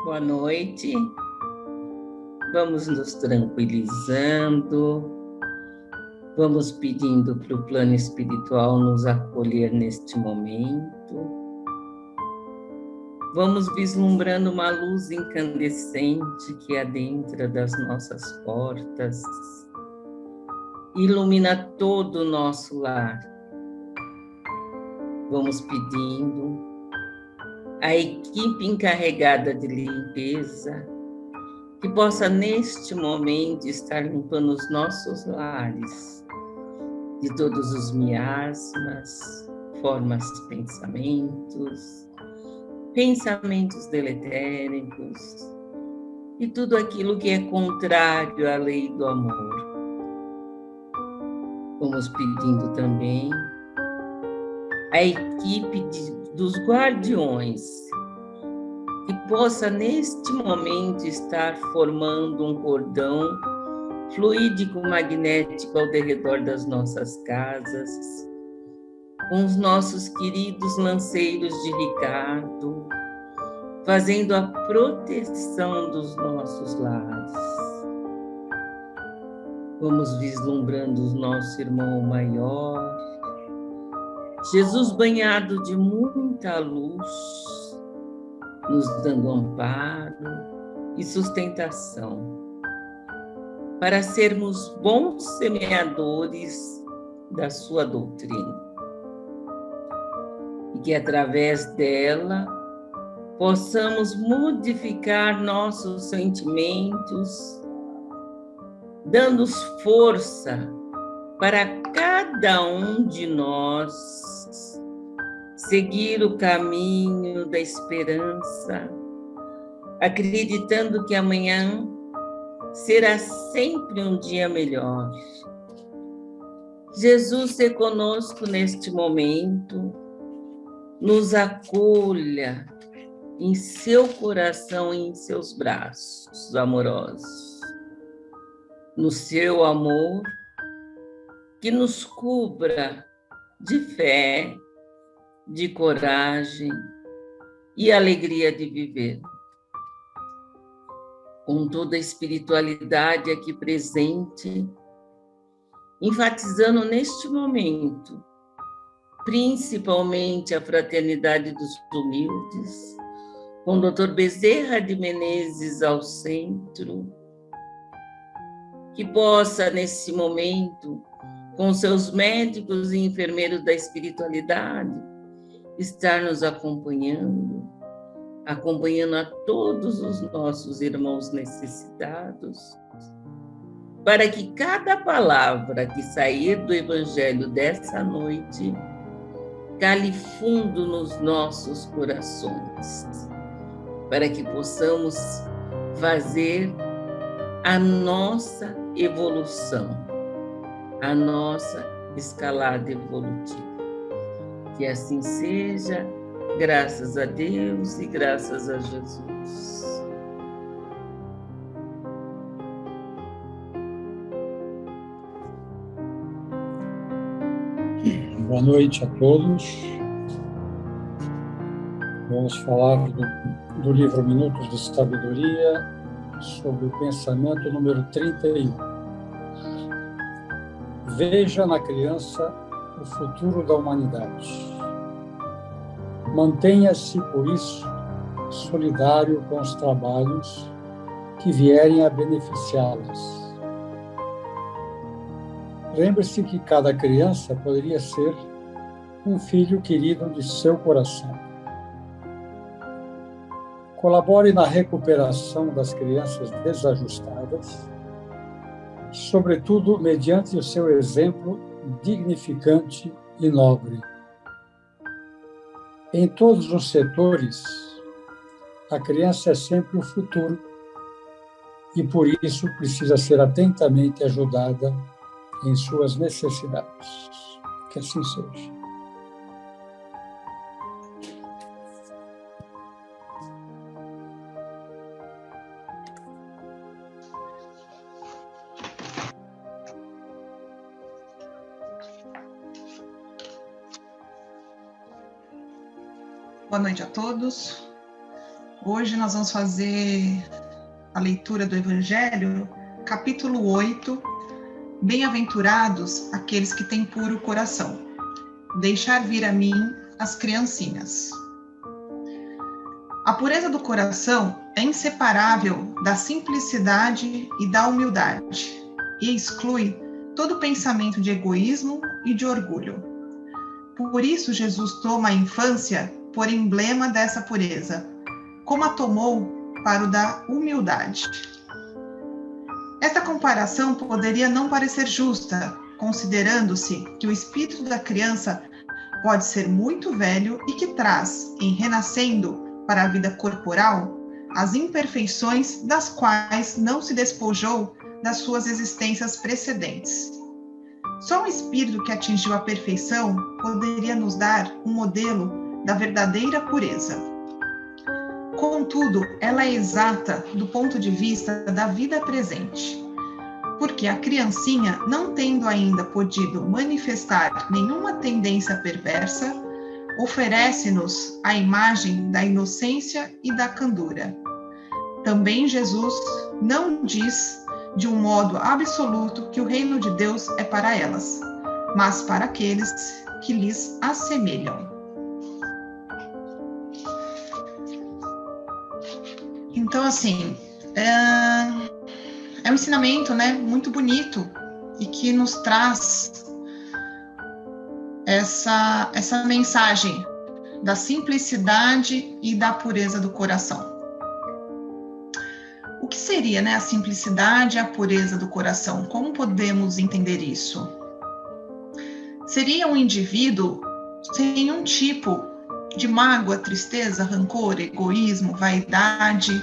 Boa noite. Vamos nos tranquilizando, vamos pedindo para o plano espiritual nos acolher neste momento. Vamos vislumbrando uma luz incandescente que adentra das nossas portas, ilumina todo o nosso lar. Vamos pedindo à equipe encarregada de limpeza que possa, neste momento, estar limpando os nossos lares de todos os miasmas, formas de pensamentos deletéricos e tudo aquilo que é contrário à lei do amor. Vamos pedindo também à equipe dos guardiões que possa, neste momento, estar formando um cordão fluídico magnético ao redor das nossas casas, com os nossos queridos lanceiros de Ricardo, fazendo a proteção dos nossos lares. Vamos vislumbrando o nosso irmão maior, Jesus banhado de muita luz, nos dando amparo e sustentação, para sermos bons semeadores da sua doutrina. E que através dela possamos modificar nossos sentimentos, dando força para cada um de nós seguir o caminho da esperança, acreditando que amanhã será sempre um dia melhor. Jesus, se conosco neste momento, nos acolha em seu coração e em seus braços amorosos, no seu amor, que nos cubra de fé, de coragem e alegria de viver. Com toda a espiritualidade aqui presente, enfatizando neste momento, principalmente a fraternidade dos humildes, com o Dr. Bezerra de Menezes ao centro, que possa, nesse momento, com seus médicos e enfermeiros da espiritualidade, estar nos acompanhando a todos os nossos irmãos necessitados, para que cada palavra que sair do Evangelho dessa noite cale fundo nos nossos corações, para que possamos fazer a nossa evolução, a nossa escalada evolutiva. Que assim seja, graças a Deus e graças a Jesus. Boa noite a todos. Vamos falar do livro Minutos de Sabedoria, sobre o pensamento número 31. Veja na criança o futuro da humanidade. Mantenha-se, por isso, solidário com os trabalhos que vierem a beneficiá-las. Lembre-se que cada criança poderia ser um filho querido de seu coração. Colabore na recuperação das crianças desajustadas, sobretudo mediante o seu exemplo dignificante e nobre. Em todos os setores, a criança é sempre o futuro e, por isso, precisa ser atentamente ajudada em suas necessidades. Que assim seja. Boa noite a todos. Hoje nós vamos fazer a leitura do Evangelho, capítulo 8, Bem-aventurados aqueles que têm puro coração. Deixar vir a mim as criancinhas. A pureza do coração é inseparável da simplicidade e da humildade e exclui todo pensamento de egoísmo e de orgulho. Por isso, Jesus toma a infância por emblema dessa pureza, como a tomou para o da humildade. Esta comparação poderia não parecer justa, considerando-se que o espírito da criança pode ser muito velho e que traz, em renascendo para a vida corporal, as imperfeições das quais não se despojou das suas existências precedentes. Só um espírito que atingiu a perfeição poderia nos dar um modelo da verdadeira pureza. Contudo, ela é exata do ponto de vista da vida presente, porque a criancinha, não tendo ainda podido manifestar nenhuma tendência perversa, oferece-nos a imagem da inocência e da candura. Também Jesus não diz de um modo absoluto que o reino de Deus é para elas, mas para aqueles que lhes assemelham. Então, assim, é um ensinamento, né, muito bonito e que nos traz essa mensagem da simplicidade e da pureza do coração. O que seria, né, a simplicidade e a pureza do coração? Como podemos entender isso? Seria um indivíduo sem um tipo de mágoa, tristeza, rancor, egoísmo, vaidade,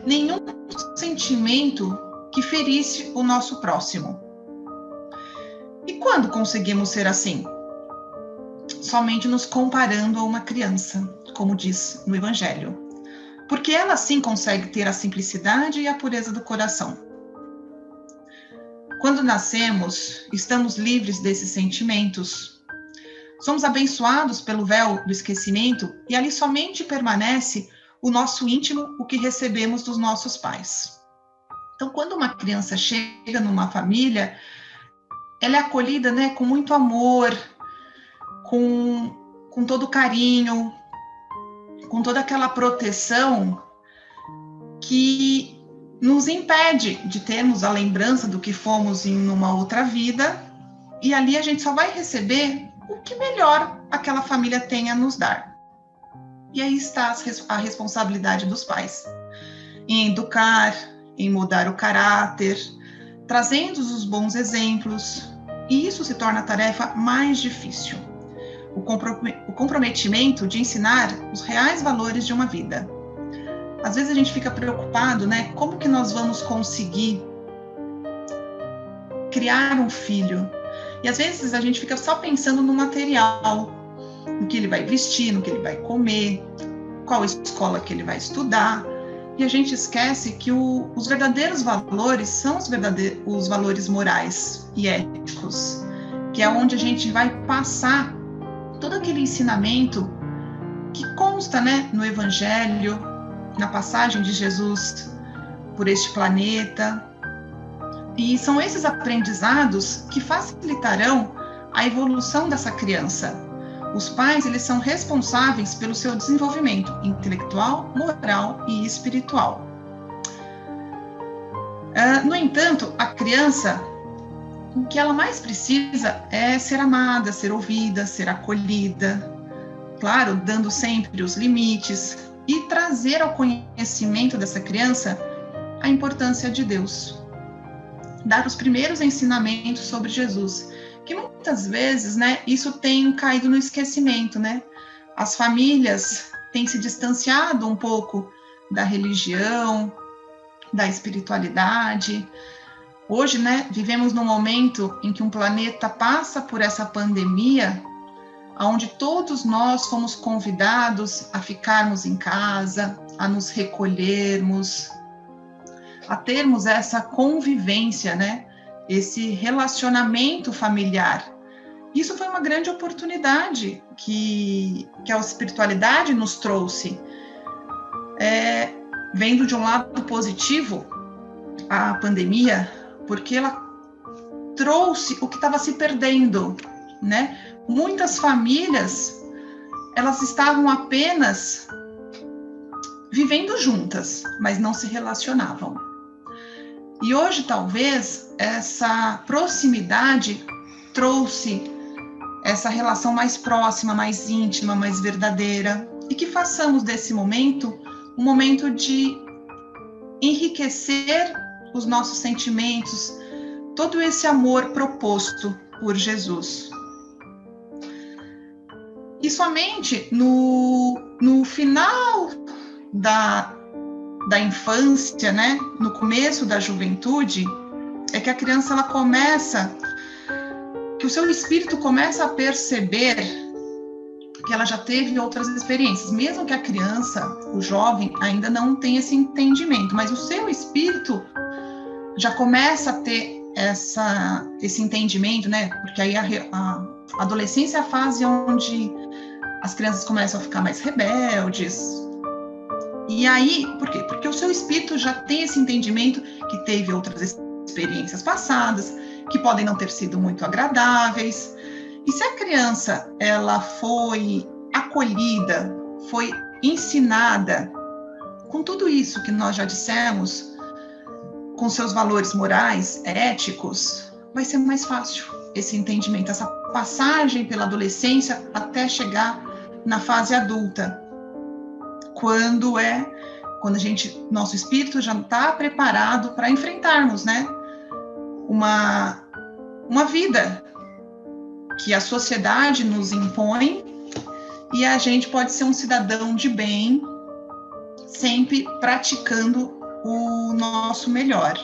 nenhum sentimento que ferisse o nosso próximo. E quando conseguimos ser assim? Somente nos comparando a uma criança, como diz no Evangelho. Porque ela sim consegue ter a simplicidade e a pureza do coração. Quando nascemos, estamos livres desses sentimentos. Somos abençoados pelo véu do esquecimento e ali somente permanece o nosso íntimo, o que recebemos dos nossos pais. Então, quando uma criança chega numa família, ela é acolhida, né, com muito amor, com todo carinho, com toda aquela proteção que nos impede de termos a lembrança do que fomos em uma outra vida, e ali a gente só vai receber o que melhor aquela família tem a nos dar. E aí está a responsabilidade dos pais, em educar, em mudar o caráter, trazendo os bons exemplos, e isso se torna a tarefa mais difícil. O comprometimento de ensinar os reais valores de uma vida. Às vezes a gente fica preocupado, né? Como que nós vamos conseguir criar um filho? E às vezes a gente fica só pensando no material, no que ele vai vestir, no que ele vai comer, qual escola que ele vai estudar. E a gente esquece que os verdadeiros valores são os valores morais e éticos, que é onde a gente vai passar todo aquele ensinamento que consta, né, no Evangelho, na passagem de Jesus por este planeta. E são esses aprendizados que facilitarão a evolução dessa criança. Os pais, eles são responsáveis pelo seu desenvolvimento intelectual, moral e espiritual. No entanto, a criança, o que ela mais precisa é ser amada, ser ouvida, ser acolhida, claro, dando sempre os limites e trazer ao conhecimento dessa criança a importância de Deus. Dar os primeiros ensinamentos sobre Jesus, que muitas vezes, né, isso tem caído no esquecimento, né? As famílias têm se distanciado um pouco da religião, da espiritualidade. Hoje, né, vivemos num momento em que um planeta passa por essa pandemia, onde todos nós fomos convidados a ficarmos em casa, a nos recolhermos, a termos essa convivência, né? Esse relacionamento familiar. Isso foi uma grande oportunidade que a espiritualidade nos trouxe. vendo de um lado positivo a pandemia, porque ela trouxe o que estava se perdendo, né? Muitas famílias, elas estavam apenas vivendo juntas, mas não se relacionavam. E hoje, talvez, essa proximidade trouxe essa relação mais próxima, mais íntima, mais verdadeira, e que façamos desse momento um momento de enriquecer os nossos sentimentos, todo esse amor proposto por Jesus. E somente no final da infância, né, no começo da juventude, é que a criança ela começa, que o seu espírito começa a perceber que ela já teve outras experiências, mesmo que a criança, o jovem, ainda não tenha esse entendimento, mas o seu espírito já começa a ter esse entendimento, né? Porque aí a adolescência é a fase onde as crianças começam a ficar mais rebeldes. E aí, por quê? Porque o seu espírito já tem esse entendimento que teve outras experiências passadas, que podem não ter sido muito agradáveis. E se a criança ela foi acolhida, foi ensinada com tudo isso que nós já dissemos, com seus valores morais, éticos, vai ser mais fácil esse entendimento, essa passagem pela adolescência até chegar na fase adulta, quando nosso espírito já está preparado para enfrentarmos, né, uma vida que a sociedade nos impõe, e a gente pode ser um cidadão de bem, sempre praticando o nosso melhor.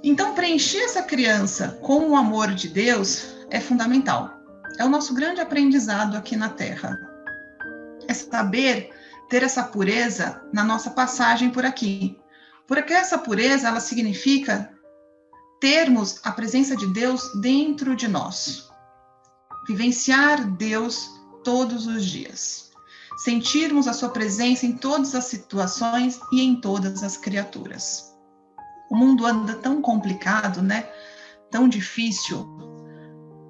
Então, preencher essa criança com o amor de Deus é fundamental. É o nosso grande aprendizado aqui na Terra. É saber ter essa pureza na nossa passagem por aqui. Porque essa pureza, ela significa termos a presença de Deus dentro de nós. Vivenciar Deus todos os dias. Sentirmos a sua presença em todas as situações e em todas as criaturas. O mundo anda tão complicado, né? Tão difícil.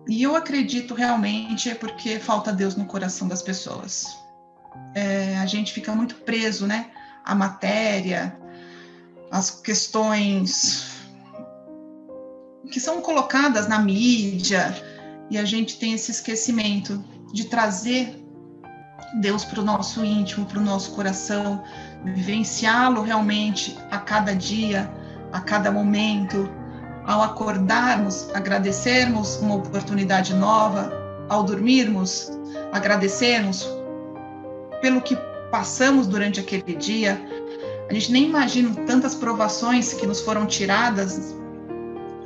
E eu acredito realmente é porque falta Deus no coração das pessoas. A gente fica muito preso, né? À matéria, às questões que são colocadas na mídia, e a gente tem esse esquecimento de trazer Deus para o nosso íntimo, para o nosso coração, vivenciá-lo realmente a cada dia, a cada momento. Ao acordarmos, agradecermos uma oportunidade nova, ao dormirmos, agradecermos pelo que passamos durante aquele dia. A gente nem imagina tantas provações que nos foram tiradas.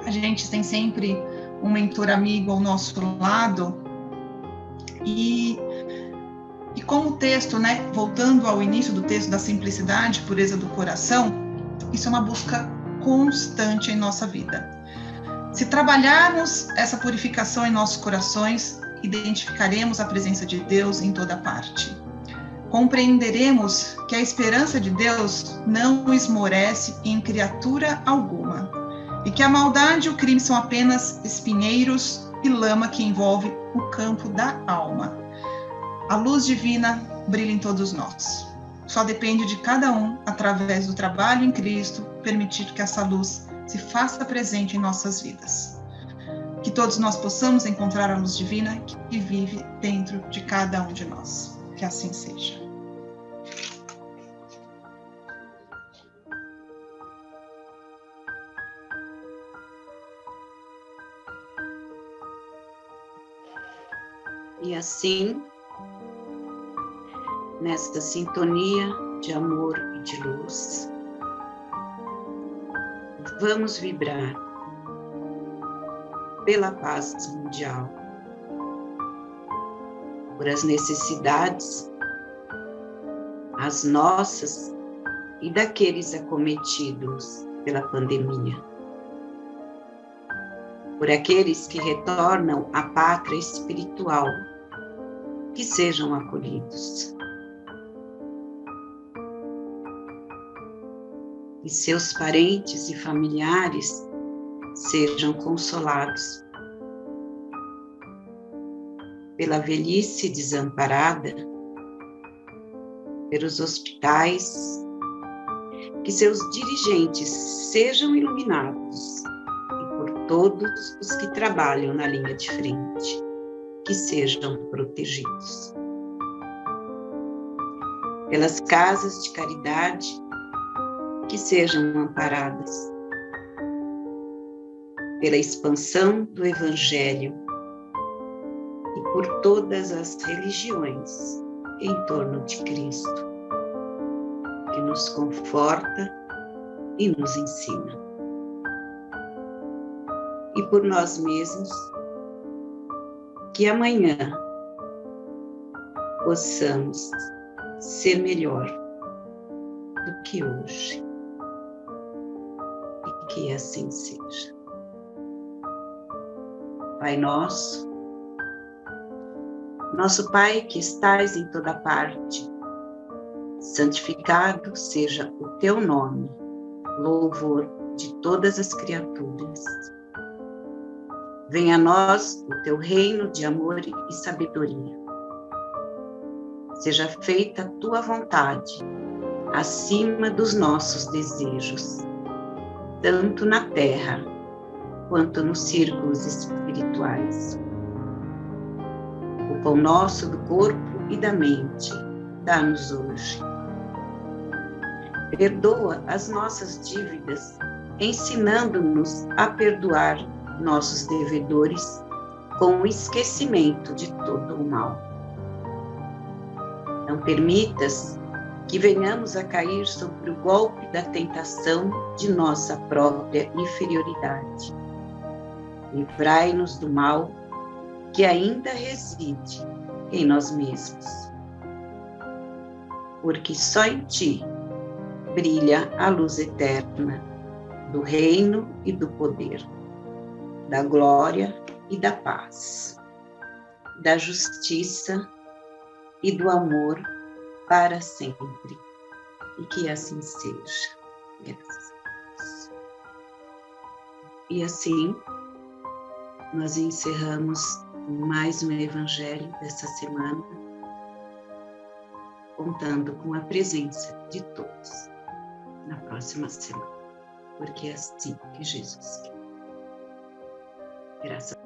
A gente tem sempre um mentor amigo ao nosso lado. E como o texto, né, voltando ao início do texto da simplicidade, pureza do coração, isso é uma busca constante em nossa vida. Se trabalharmos essa purificação em nossos corações, identificaremos a presença de Deus em toda parte. Compreenderemos que a esperança de Deus não esmorece em criatura alguma, e que a maldade e o crime são apenas espinheiros e lama que envolve o campo da alma. A luz divina brilha em todos nós. Só depende de cada um, através do trabalho em Cristo, permitir que essa luz se faça presente em nossas vidas. Que todos nós possamos encontrar a luz divina que vive dentro de cada um de nós. Que assim seja. E assim, nesta sintonia de amor e de luz, vamos vibrar pela paz mundial, por as necessidades, as nossas e daqueles acometidos pela pandemia, por aqueles que retornam à pátria espiritual, que sejam acolhidos. e seus parentes e familiares sejam consolados. Pela velhice desamparada, pelos hospitais, que seus dirigentes sejam iluminados, e por todos os que trabalham na linha de frente, que sejam protegidos. Pelas casas de caridade, que sejam amparadas. Pela expansão do Evangelho e por todas as religiões em torno de Cristo, que nos conforta e nos ensina. E por nós mesmos, que amanhã possamos ser melhor do que hoje. E que assim seja. Pai nosso, nosso Pai que estais em toda parte, santificado seja o teu nome, louvor de todas as criaturas. Venha a nós o teu reino de amor e sabedoria. Seja feita a tua vontade, acima dos nossos desejos, tanto na terra quanto nos círculos espirituais. O pão nosso do corpo e da mente, dá-nos hoje. Perdoa as nossas dívidas, ensinando-nos a perdoar nossos devedores com o esquecimento de todo o mal. Não permitas que venhamos a cair sobre o golpe da tentação de nossa própria inferioridade. Livrai-nos do mal que ainda reside em nós mesmos. Porque só em ti brilha a luz eterna do reino e do poder, da glória e da paz, da justiça e do amor para sempre. E que assim seja. Graças a Deus. E assim, nós encerramos mais um Evangelho dessa semana, contando com a presença de todos na próxima semana, porque é assim que Jesus quer. Graças